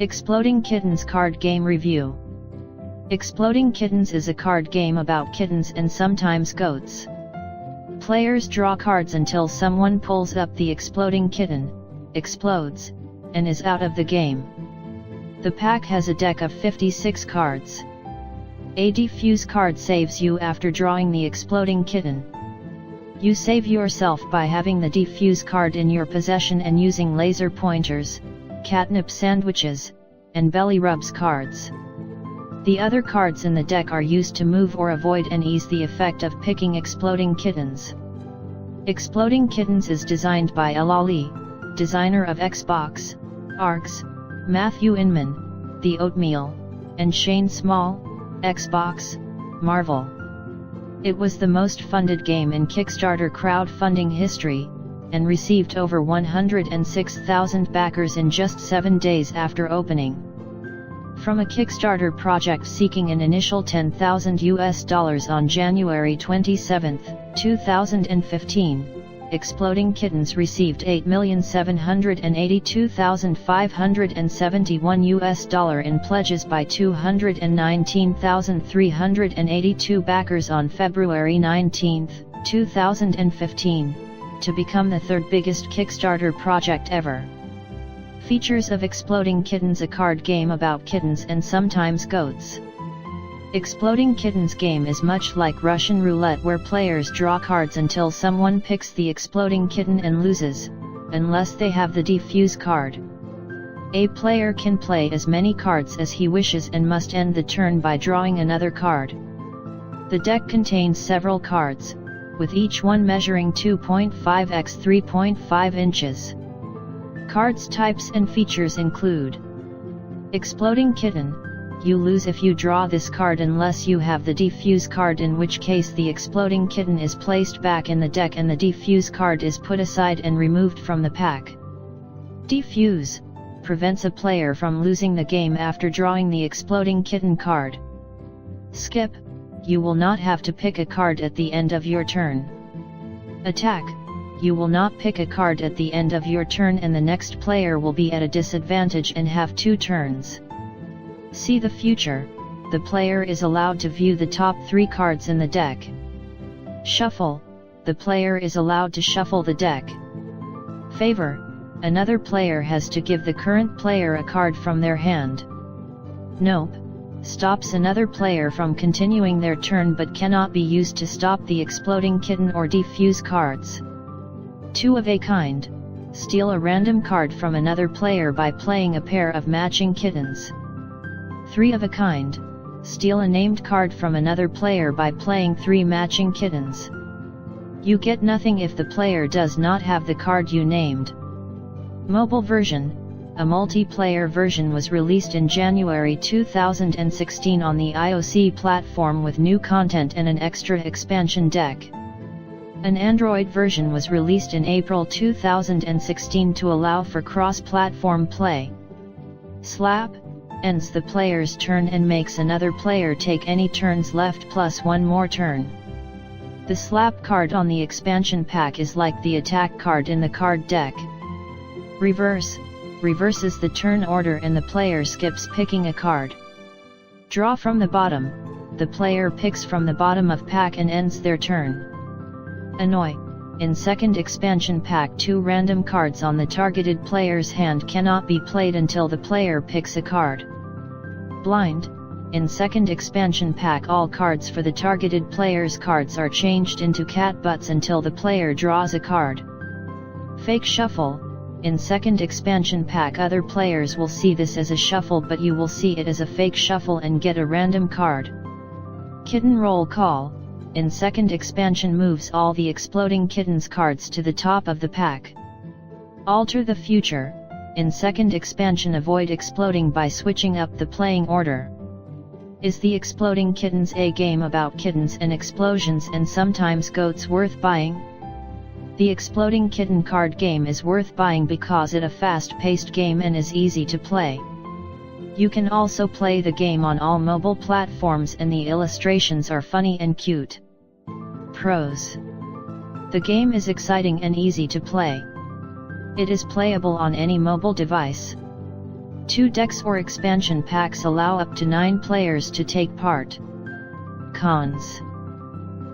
Exploding Kittens Card Game Review. Exploding Kittens is a card game about kittens and sometimes goats. Players draw cards until someone pulls up the exploding kitten, explodes, and is out of the game. The pack has a deck of 56 cards. A defuse card saves you after drawing the exploding kitten. You save yourself by having the defuse card in your possession and using laser pointers, catnip sandwiches, and belly rubs cards. The other cards in the deck are used to move or avoid and ease the effect of picking exploding kittens. Exploding Kittens is designed by Elali, designer of Xbox, ARX, Matthew Inman, The Oatmeal, and Shane Small, Xbox, Marvel. It was the most funded game in Kickstarter crowdfunding history, and received over 106,000 backers in just 7 days after opening. From a Kickstarter project seeking an initial $10,000 on January 27, 2015, Exploding Kittens received $8,782,571 in pledges by 219,382 backers on February 19, 2015. To become the third biggest Kickstarter project ever. Features of Exploding Kittens: a card game about kittens and sometimes goats. Exploding Kittens game is much like Russian roulette, where players draw cards until someone picks the exploding kitten and loses, unless they have the defuse card. A player can play as many cards as he wishes and must end the turn by drawing another card. The deck contains several cards, with each one measuring 2.5 x 3.5 inches. Cards types and features include: Exploding Kitten. You lose if you draw this card unless you have the defuse card, in which case the exploding kitten is placed back in the deck and the defuse card is put aside and removed from the pack. Defuse prevents a player from losing the game after drawing the exploding kitten card. Skip. You will not have to pick a card at the end of your turn. Attack. You will not pick a card at the end of your turn and the next player will be at a disadvantage and have 2 turns. See the future. The player is allowed to view the top 3 cards in the deck. Shuffle. The player is allowed to shuffle the deck. Favor. Another player has to give the current player a card from their hand. Nope. Stops another player from continuing their turn but cannot be used to stop the exploding kitten or defuse cards. 2 of a kind. Steal a random card from another player by playing a pair of matching kittens. 3 of a kind. Steal a named card from another player by playing 3 matching kittens. You get nothing if the player does not have the card you named. Mobile version. A multiplayer version was released in January 2016 on the iOS platform with new content and an extra expansion deck. An Android version was released in April 2016 to allow for cross-platform play. Slap ends the player's turn and makes another player take any turns left plus 1 more turn. The slap card on the expansion pack is like the attack card in the card deck. Reverse reverses the turn order and the player skips picking a card. Draw from the bottom. The player picks from the bottom of pack and ends their turn. Annoy. In second expansion pack, 2 random cards on the targeted player's hand cannot be played until the player picks a card. Blind. In second expansion pack, all cards for the targeted player's cards are changed into cat butts until the player draws a card. Fake Shuffle. In second expansion pack, other players will see this as a shuffle but you will see it as a fake shuffle and get a random card. Kitten Roll Call. In second expansion, moves all the exploding kittens cards to the top of the pack. Alter the Future. In second expansion, avoid exploding by switching up the playing order. Is the Exploding Kittens a game about kittens and explosions and sometimes goats worth buying? The Exploding Kitten card game is worth buying because it's a fast-paced game and is easy to play. You can also play the game on all mobile platforms and the illustrations are funny and cute. Pros. The game is exciting and easy to play. It is playable on any mobile device. 2 decks or expansion packs allow up to 9 players to take part. Cons.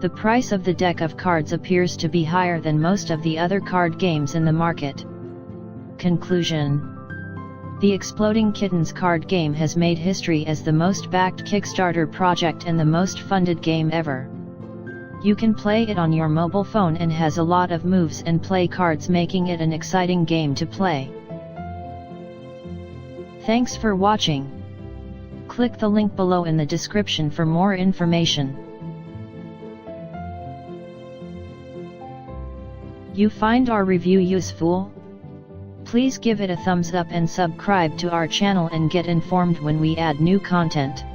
The price of the deck of cards appears to be higher than most of the other card games in the market. Conclusion. The Exploding Kittens card game has made history as the most backed Kickstarter project and the most funded game ever. You can play it on your mobile phone and has a lot of moves and play cards, making it an exciting game to play. Thanks for watching. Click the link below in the description for more information. You find our review useful? Please give it a thumbs up and subscribe to our channel and get informed when we add new content.